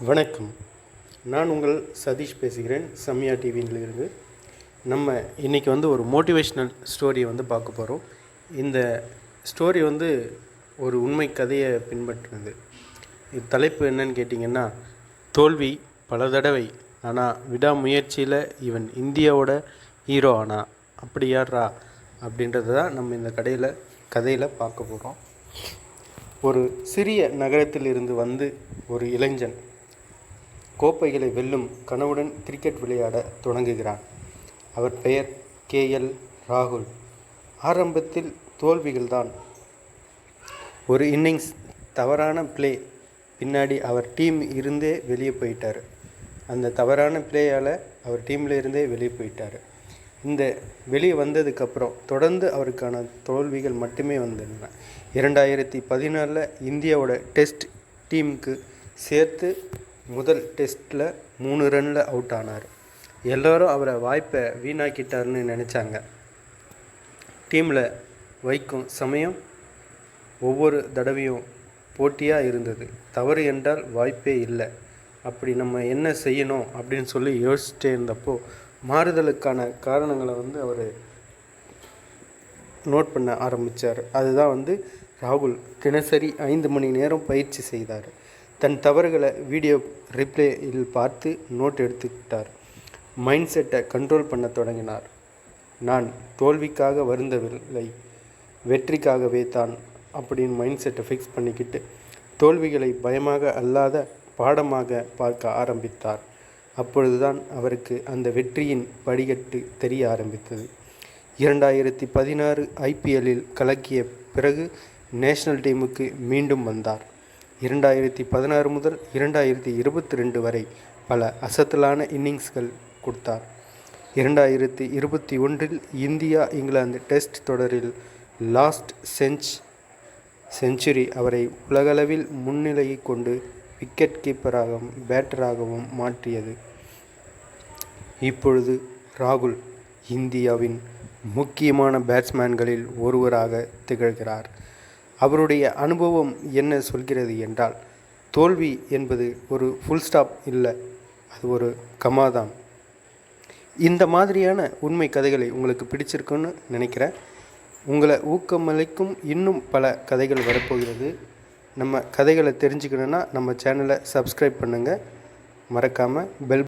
வணக்கம். நான் உங்கள் சதீஷ் பேசுகிறேன், சம்யா டிவியிலிருந்து. நம்ம இன்றைக்கி ஒரு மோட்டிவேஷ்னல் ஸ்டோரியை பார்க்க போகிறோம். இந்த ஸ்டோரி ஒரு உண்மை கதையை பின்பற்றினது. இது தலைப்பு என்னன்னு கேட்டிங்கன்னா, தோல்வி பல தடவை, ஆனால் விடாமுயற்சியில் இவன் இந்தியாவோட ஹீரோ ஆனா அப்படி யாரா அப்படின்றது தான் நம்ம இந்த கதையில் பார்க்க போகிறோம். ஒரு சிறிய நகரத்தில் இருந்து ஒரு இளைஞன் கோப்பைகளை வெல்லும் கனவுடன் கிரிக்கெட் விளையாட தொடங்குகிறான். அவர் பெயர் KL ராகுல். ஆரம்பத்தில் தோல்விகள்தான். ஒரு இன்னிங்ஸ் தவறான பிளே பின்னாடி அவர் டீம் இருந்தே வெளியே போயிட்டார். அந்த தவறான பிளேயால் அவர் டீமில் இருந்தே வெளியே போயிட்டார். இந்த வெளியே வந்ததுக்கப்புறம் தொடர்ந்து அவருக்கான தோல்விகள் மட்டுமே வந்தன. 2014 இந்தியாவோட டெஸ்ட் டீமுக்கு சேர்த்து முதல் டெஸ்ட்டில் 3 ரனில் அவுட் ஆனார். எல்லோரும் அவரை வாய்ப்பை வீணாக்கிட்டார்னு நினச்சாங்க. டீமில் வைக்கும் சமயம் ஒவ்வொரு தடவையும் போட்டியாக இருந்தது. தவறு என்றால் வாய்ப்பே இல்லை. அப்படி நம்ம என்ன செய்யணும் அப்படின்னு சொல்லி யோசிச்சுட்டே இருந்தப்போ மாறுதலுக்கான காரணங்களை அவர் நோட் பண்ண ஆரம்பித்தார். அதுதான் ராகுல் தினசரி 5 மணி நேரம் பயிற்சி செய்தார். தன் தவறுகளை வீடியோ ரிப்ளேயில் பார்த்து நோட் எடுத்துக்கிட்டார். மைண்ட் செட்டை கண்ட்ரோல் பண்ண தொடங்கினார். நான் தோல்விக்காக வருந்தவில்லை, வெற்றிக்காகவே தான் அப்படின்னு மைண்ட் செட்டை ஃபிக்ஸ் பண்ணிக்கிட்டு தோல்விகளை பயமாக அல்லாத பாடமாக பார்க்க ஆரம்பித்தார். அப்பொழுதுதான் அவருக்கு அந்த வெற்றியின் படிக்கட்டு தெரிய ஆரம்பித்தது. 2016 IPLலில் கலக்கிய பிறகு நேஷனல் டீமுக்கு மீண்டும் வந்தார். 2016 முதல் 2022 வரை பல அசத்தலான இன்னிங்ஸ்கள் கொடுத்தார். 2021 இந்தியா இங்கிலாந்து டெஸ்ட் தொடரில் லாஸ்ட் செஞ்சுரி அவரை உலகளவில் முன்னிலையை கொண்டு விக்கெட் கீப்பராகவும் பேட்டராகவும் மாற்றியது. இப்பொழுது ராகுல் இந்தியாவின் முக்கியமான பேட்ஸ்மேன்களில் ஒருவராக திகழ்கிறார். அவருடைய அனுபவம் என்ன சொல்கிறது என்றால், தோல்வி என்பது ஒரு ஃபுல் ஸ்டாப் இல்லை, அது ஒரு கமாதான். இந்த மாதிரியான உண்மை கதைகளை உங்களுக்கு பிடிச்சிருக்குன்னு நினைக்கிறேன். உங்களை ஊக்கமளிக்கும் இன்னும் பல கதைகள் வரப்போகிறது. நம்ம கதைகளை தெரிஞ்சுக்கணுன்னா நம்ம சேனலை சப்ஸ்கிரைப் பண்ணுங்கள். மறக்காமல் பெல்